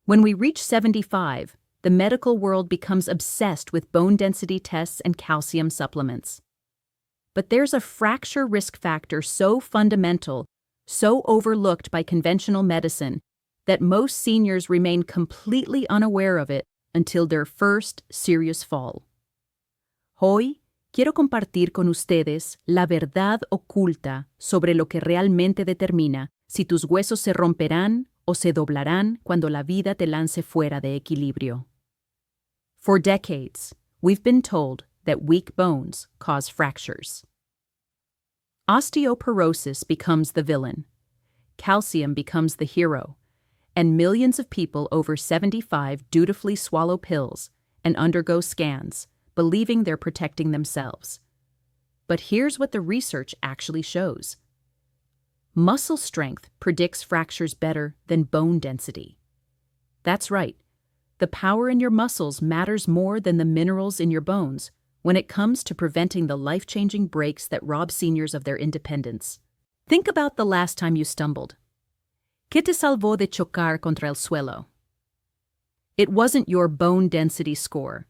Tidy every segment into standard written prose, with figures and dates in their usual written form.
When we reach 75, the medical world becomes obsessed with bone density tests and calcium supplements. But there's a fracture risk factor so fundamental, so overlooked by conventional medicine, that most seniors remain completely unaware of it until their first serious fall. Hoy, quiero compartir con ustedes la verdad oculta sobre lo que realmente determina si tus huesos se romperán o se doblarán cuando la vida te lance fuera de equilibrio. For decades, we've been told that weak bones cause fractures. Osteoporosis becomes the villain, calcium becomes the hero, and millions of people over 75 dutifully swallow pills and undergo scans, believing they're protecting themselves. But here's what the research actually shows. Muscle strength predicts fractures better than bone density. That's right. The power in your muscles matters more than the minerals in your bones when it comes to preventing the life-changing breaks that rob seniors of their independence. Think about the last time you stumbled. ¿Qué te salvó de chocar contra el suelo? It wasn't your bone density score.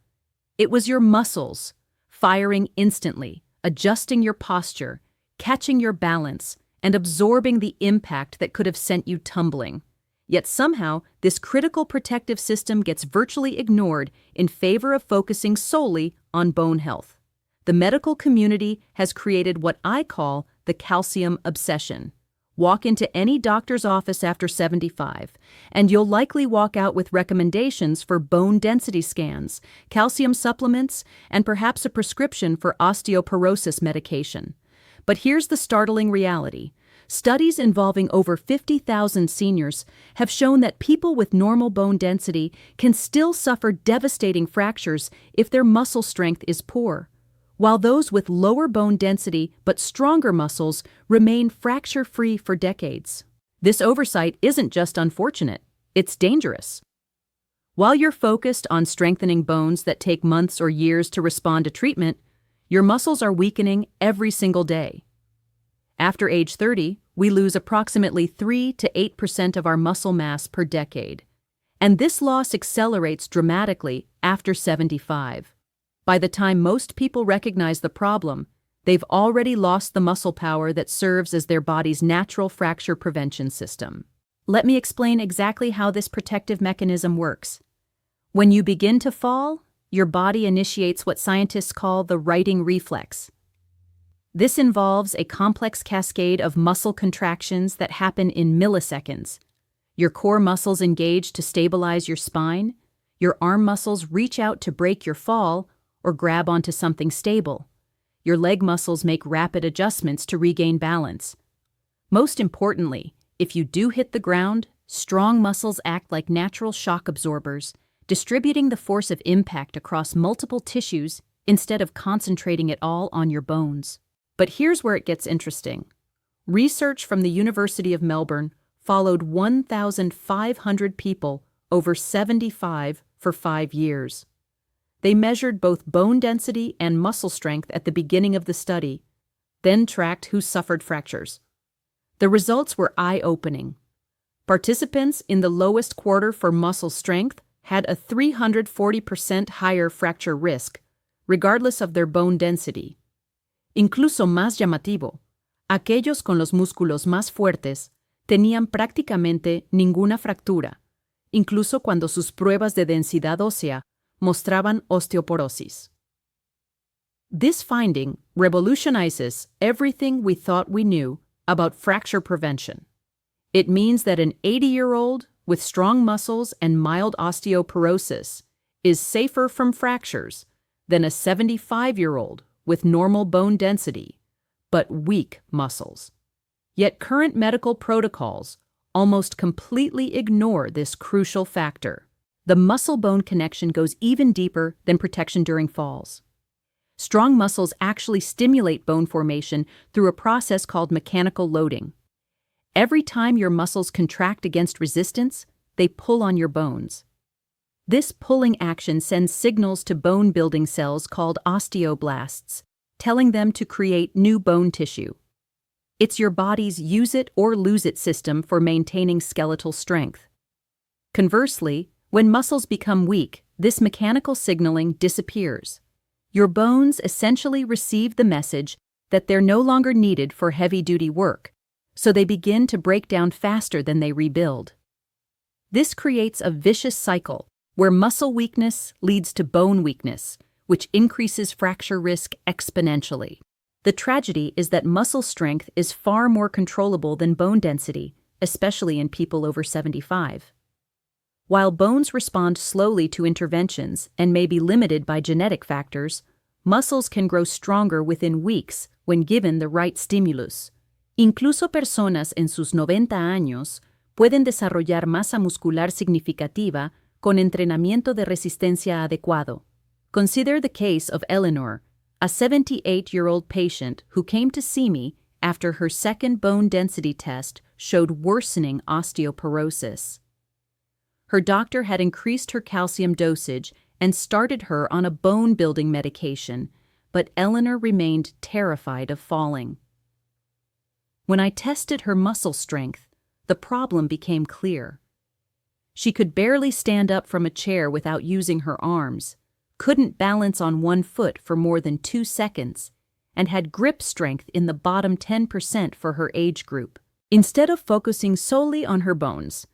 It was your muscles, firing instantly, adjusting your posture, catching your balance, and absorbing the impact that could have sent you tumbling. Yet somehow, this critical protective system gets virtually ignored in favor of focusing solely on bone health. The medical community has created what I call the calcium obsession. Walk into any doctor's office after 75, and you'll likely walk out with recommendations for bone density scans, calcium supplements, and perhaps a prescription for osteoporosis medication. But here's the startling reality. Studies involving over 50,000 seniors have shown that people with normal bone density can still suffer devastating fractures if their muscle strength is poor, while those with lower bone density but stronger muscles remain fracture-free for decades. This oversight isn't just unfortunate, it's dangerous. While you're focused on strengthening bones that take months or years to respond to treatment, your muscles are weakening every single day. After age 30, we lose approximately 3 to 8% of our muscle mass per decade. And this loss accelerates dramatically after 75. By the time most people recognize the problem, they've already lost the muscle power that serves as their body's natural fracture prevention system. Let me explain exactly how this protective mechanism works. When you begin to fall, your body initiates what scientists call the righting reflex. This involves a complex cascade of muscle contractions that happen in milliseconds. Your core muscles engage to stabilize your spine, your arm muscles reach out to break your fall or grab onto something stable. Your leg muscles make rapid adjustments to regain balance. Most importantly, if you do hit the ground, strong muscles act like natural shock absorbers, distributing the force of impact across multiple tissues instead of concentrating it all on your bones. But here's where it gets interesting. Research from the University of Melbourne followed 1,500 people over 75 for 5 years. They measured both bone density and muscle strength at the beginning of the study, then tracked who suffered fractures. The results were eye-opening. Participants in the lowest quarter for muscle strength had a 340% higher fracture risk, regardless of their bone density. Incluso más llamativo, aquellos con los músculos más fuertes tenían prácticamente ninguna fractura, incluso cuando sus pruebas de densidad ósea mostraban osteoporosis. This finding revolutionizes everything we thought we knew about fracture prevention. It means that an 80-year-old with strong muscles and mild osteoporosis is safer from fractures than a 75-year-old with normal bone density, but weak muscles. Yet current medical protocols almost completely ignore this crucial factor. The muscle-bone connection goes even deeper than protection during falls. Strong muscles actually stimulate bone formation through a process called mechanical loading. Every time your muscles contract against resistance, they pull on your bones. This pulling action sends signals to bone-building cells called osteoblasts, telling them to create new bone tissue. It's your body's use-it-or-lose-it system for maintaining skeletal strength. Conversely, when muscles become weak, this mechanical signaling disappears. Your bones essentially receive the message that they're no longer needed for heavy-duty work, so they begin to break down faster than they rebuild. This creates a vicious cycle where muscle weakness leads to bone weakness, which increases fracture risk exponentially. The tragedy is that muscle strength is far more controllable than bone density, especially in people over 75. While bones respond slowly to interventions and may be limited by genetic factors, muscles can grow stronger within weeks when given the right stimulus. Incluso personas en sus 90 años pueden desarrollar masa muscular significativa con entrenamiento de resistencia adecuado. Consider the case of Eleanor, a 78-year-old patient who came to see me after her second bone density test showed worsening osteoporosis. Her doctor had increased her calcium dosage and started her on a bone-building medication, but Eleanor remained terrified of falling. When I tested her muscle strength, the problem became clear. She could barely stand up from a chair without using her arms, couldn't balance on one foot for more than 2 seconds, and had grip strength in the bottom 10% for her age group. Instead of focusing solely on her bones,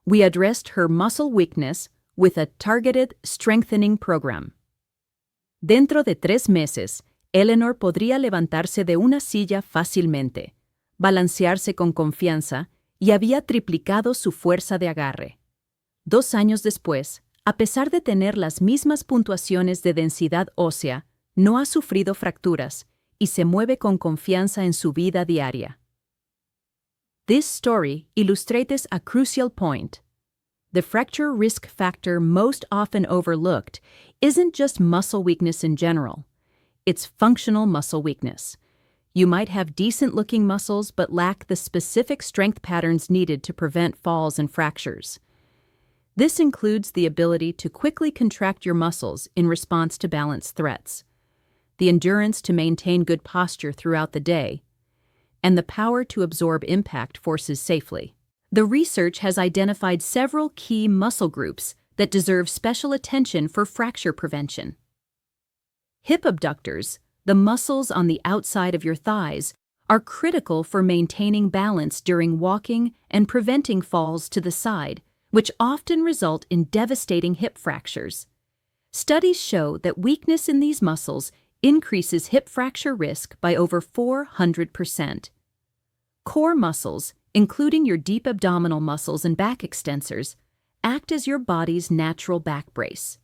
we addressed her muscle weakness with a targeted strengthening program. Dentro de 3 meses, Eleanor podría levantarse de una silla fácilmente, balancearse con confianza y había triplicado su fuerza de agarre. 2 años después, a pesar de tener las mismas puntuaciones de densidad ósea, no ha sufrido fracturas y se mueve con confianza en su vida diaria. This story illustrates a crucial point. The fracture risk factor most often overlooked isn't just muscle weakness in general. It's functional muscle weakness. You might have decent-looking muscles but lack the specific strength patterns needed to prevent falls and fractures. This includes the ability to quickly contract your muscles in response to balance threats, the endurance to maintain good posture throughout the day, and the power to absorb impact forces safely. The research has identified several key muscle groups that deserve special attention for fracture prevention. Hip abductors, the muscles on the outside of your thighs, are critical for maintaining balance during walking and preventing falls to the side, which often result in devastating hip fractures. Studies show that weakness in these muscles increases hip fracture risk by over 400%. Core muscles, including your deep abdominal muscles and back extensors, act as your body's natural back brace.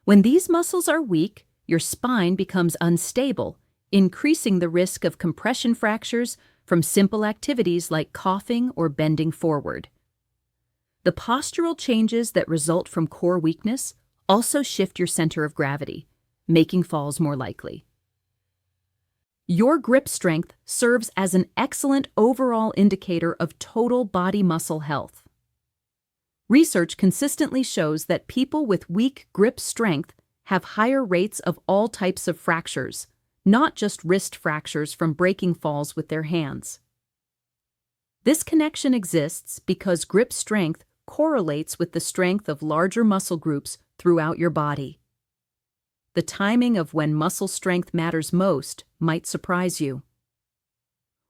When these muscles are weak, your spine becomes unstable, increasing the risk of compression fractures from simple activities like coughing or bending forward. The postural changes that result from core weakness also shift your center of gravity, making falls more likely. Your grip strength serves as an excellent overall indicator of total body muscle health. Research consistently shows that people with weak grip strength have higher rates of all types of fractures, not just wrist fractures from breaking falls with their hands. This connection exists because grip strength correlates with the strength of larger muscle groups throughout your body. The timing of when muscle strength matters most might surprise you.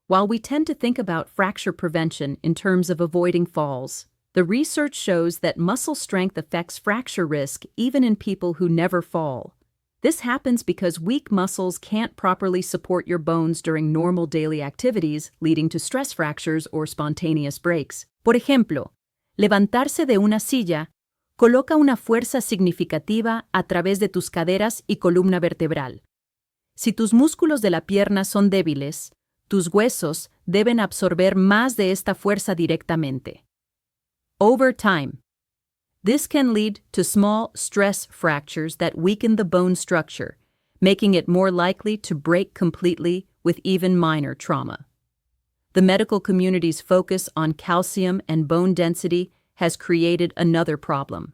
While we tend to think about fracture prevention in terms of avoiding falls, the research shows that muscle strength affects fracture risk even in people who never fall. This happens because weak muscles can't properly support your bones during normal daily activities, leading to stress fractures or spontaneous breaks. Por ejemplo, levantarse de una silla coloca una fuerza significativa a través de tus caderas y columna vertebral. Si tus músculos de la pierna son débiles, tus huesos deben absorber más de esta fuerza directamente. Over time, this can lead to small stress fractures that weaken the bone structure, making it more likely to break completely with even minor trauma. The medical community's focus on calcium and bone density has created another problem.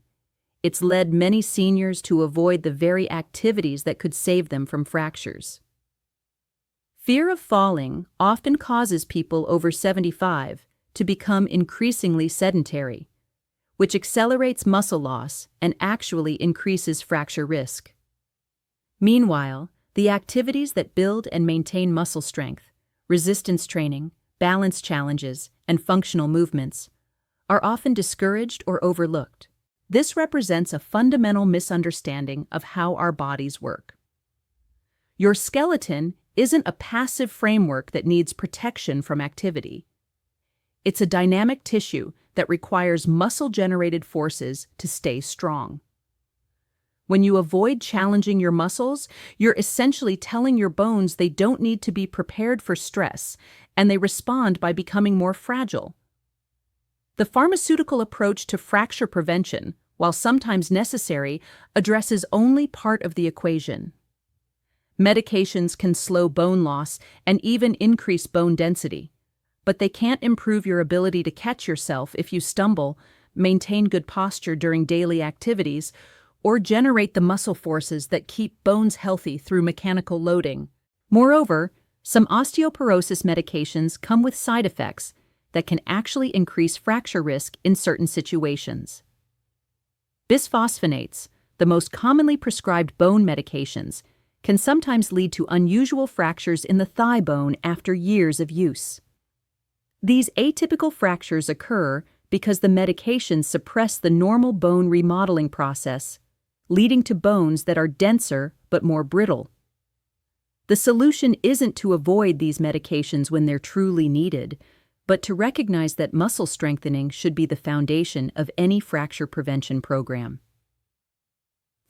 It's led many seniors to avoid the very activities that could save them from fractures. Fear of falling often causes people over 75 to become increasingly sedentary. which accelerates muscle loss and actually increases fracture risk. Meanwhile, the activities that build and maintain muscle strength, resistance training, balance challenges, and functional movements, are often discouraged or overlooked. This represents a fundamental misunderstanding of how our bodies work. Your skeleton isn't a passive framework that needs protection from activity. It's a dynamic tissue that requires muscle-generated forces to stay strong. When you avoid challenging your muscles, you're essentially telling your bones they don't need to be prepared for stress, and they respond by becoming more fragile. The pharmaceutical approach to fracture prevention, while sometimes necessary, addresses only part of the equation. Medications can slow bone loss and even increase bone density, but they can't improve your ability to catch yourself if you stumble, maintain good posture during daily activities, or generate the muscle forces that keep bones healthy through mechanical loading. Moreover, some osteoporosis medications come with side effects that can actually increase fracture risk in certain situations. Bisphosphonates, the most commonly prescribed bone medications, can sometimes lead to unusual fractures in the thigh bone after years of use. These atypical fractures occur because the medications suppress the normal bone remodeling process, leading to bones that are denser but more brittle. The solution isn't to avoid these medications when they're truly needed, but to recognize that muscle strengthening should be the foundation of any fracture prevention program.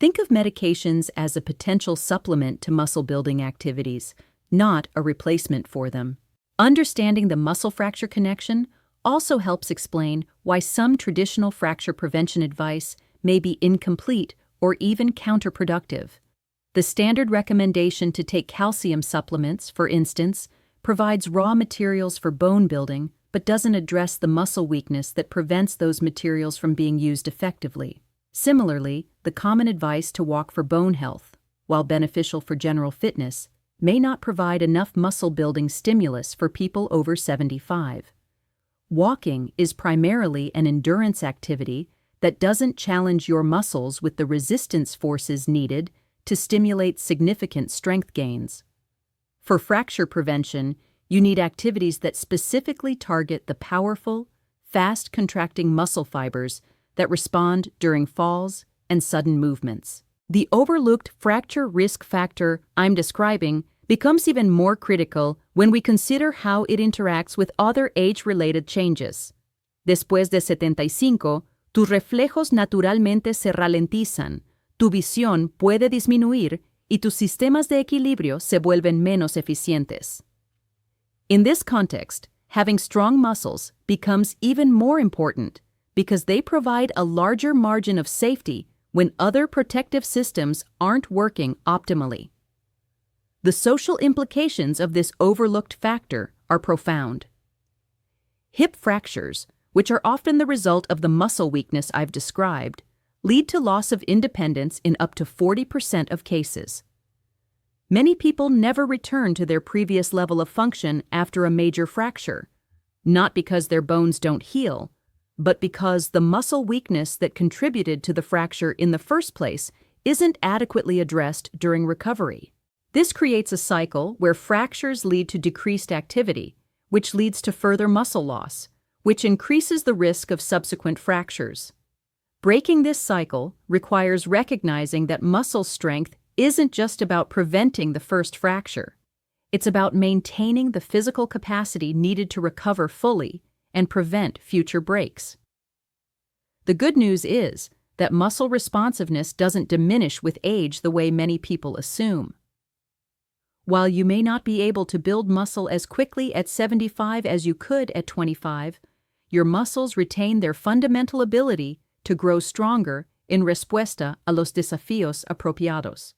Think of medications as a potential supplement to muscle-building activities, not a replacement for them. Understanding the muscle-fracture connection also helps explain why some traditional fracture prevention advice may be incomplete or even counterproductive. The standard recommendation to take calcium supplements, for instance, provides raw materials for bone building but doesn't address the muscle weakness that prevents those materials from being used effectively. Similarly, the common advice to walk for bone health, while beneficial for general fitness, may not provide enough muscle-building stimulus for people over 75. Walking is primarily an endurance activity that doesn't challenge your muscles with the resistance forces needed to stimulate significant strength gains. For fracture prevention, you need activities that specifically target the powerful, fast-contracting muscle fibers that respond during falls and sudden movements. The overlooked fracture risk factor I'm describing becomes even more critical when we consider how it interacts with other age-related changes. Después de 75, tus reflejos naturalmente se ralentizan, tu visión puede disminuir y tus sistemas de equilibrio se vuelven menos eficientes. In this context, having strong muscles becomes even more important because they provide a larger margin of safety when other protective systems aren't working optimally. The social implications of this overlooked factor are profound. Hip fractures, which are often the result of the muscle weakness I've described, lead to loss of independence in up to 40% of cases. Many people never return to their previous level of function after a major fracture, not because their bones don't heal, but because the muscle weakness that contributed to the fracture in the first place isn't adequately addressed during recovery. This creates a cycle where fractures lead to decreased activity, which leads to further muscle loss, which increases the risk of subsequent fractures. Breaking this cycle requires recognizing that muscle strength isn't just about preventing the first fracture. It's about maintaining the physical capacity needed to recover fully and prevent future breaks. The good news is that muscle responsiveness doesn't diminish with age the way many people assume. While you may not be able to build muscle as quickly at 75 as you could at 25, your muscles retain their fundamental ability to grow stronger en respuesta a los desafíos apropiados.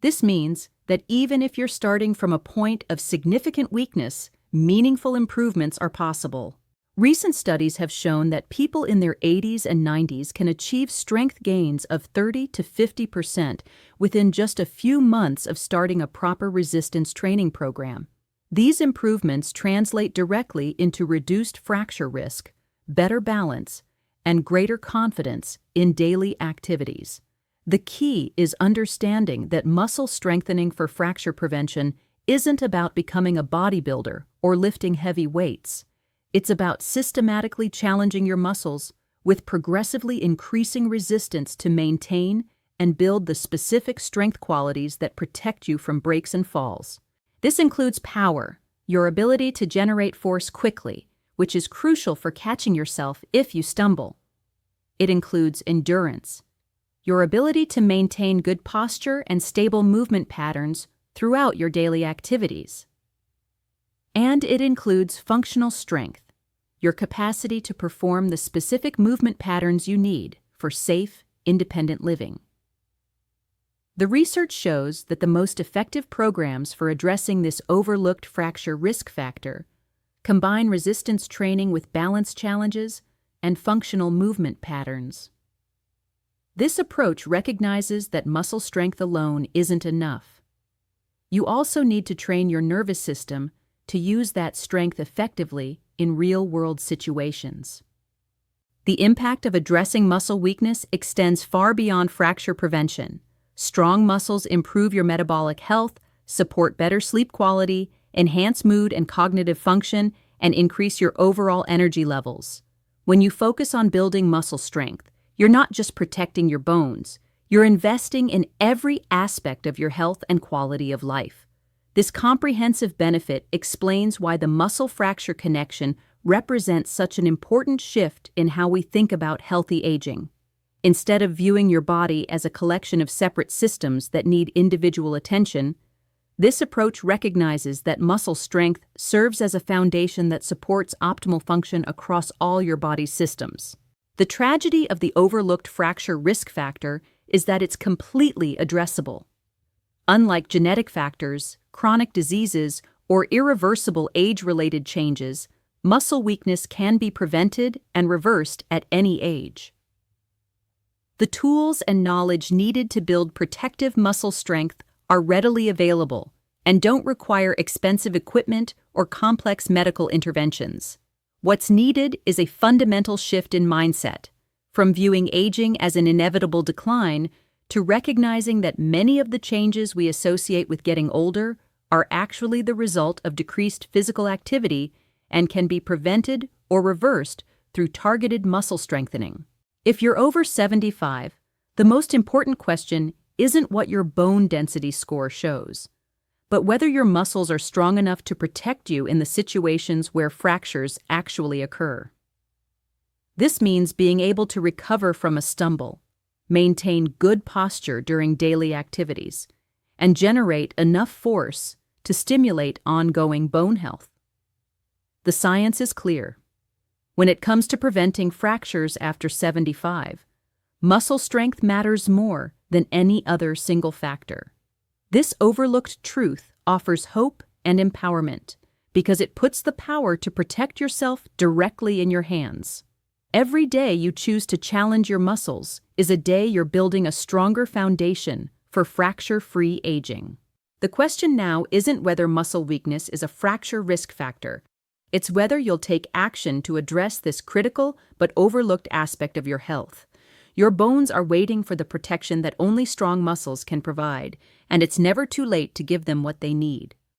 This means that even if you're starting from a point of significant weakness, meaningful improvements are possible. Recent studies have shown that people in their 80s and 90s can achieve strength gains of 30 to 50% within just a few months of starting a proper resistance training program. These improvements translate directly into reduced fracture risk, better balance, and greater confidence in daily activities. The key is understanding that muscle strengthening for fracture prevention isn't about becoming a bodybuilder or lifting heavy weights. It's about systematically challenging your muscles with progressively increasing resistance to maintain and build the specific strength qualities that protect you from breaks and falls. This includes power, your ability to generate force quickly, which is crucial for catching yourself if you stumble. It includes endurance, your ability to maintain good posture and stable movement patterns throughout your daily activities. And it includes functional strength, your capacity to perform the specific movement patterns you need for safe, independent living. The research shows that the most effective programs for addressing this overlooked fracture risk factor combine resistance training with balance challenges and functional movement patterns. This approach recognizes that muscle strength alone isn't enough. You also need to train your nervous system to use that strength effectively in real-world situations. The impact of addressing muscle weakness extends far beyond fracture prevention. Strong muscles improve your metabolic health, support better sleep quality, enhance mood and cognitive function, and increase your overall energy levels. When you focus on building muscle strength, you're not just protecting your bones, you're investing in every aspect of your health and quality of life. This comprehensive benefit explains why the muscle fracture connection represents such an important shift in how we think about healthy aging. Instead of viewing your body as a collection of separate systems that need individual attention, this approach recognizes that muscle strength serves as a foundation that supports optimal function across all your body's systems. The tragedy of the overlooked fracture risk factor is that it's completely addressable. Unlike genetic factors, chronic diseases, or irreversible age-related changes, muscle weakness can be prevented and reversed at any age. The tools and knowledge needed to build protective muscle strength are readily available and don't require expensive equipment or complex medical interventions. What's needed is a fundamental shift in mindset, from viewing aging as an inevitable decline to recognizing that many of the changes we associate with getting older are actually the result of decreased physical activity and can be prevented or reversed through targeted muscle strengthening. If you're over 75, the most important question isn't what your bone density score shows, but whether your muscles are strong enough to protect you in the situations where fractures actually occur. This means being able to recover from a stumble, maintain good posture during daily activities, and generate enough force to stimulate ongoing bone health. The science is clear. When it comes to preventing fractures after 75, muscle strength matters more than any other single factor. This overlooked truth offers hope and empowerment because it puts the power to protect yourself directly in your hands. Every day you choose to challenge your muscles is a day you're building a stronger foundation for fracture-free aging. The question now isn't whether muscle weakness is a fracture risk factor. It's whether you'll take action to address this critical but overlooked aspect of your health. Your bones are waiting for the protection that only strong muscles can provide, and it's never too late to give them what they need.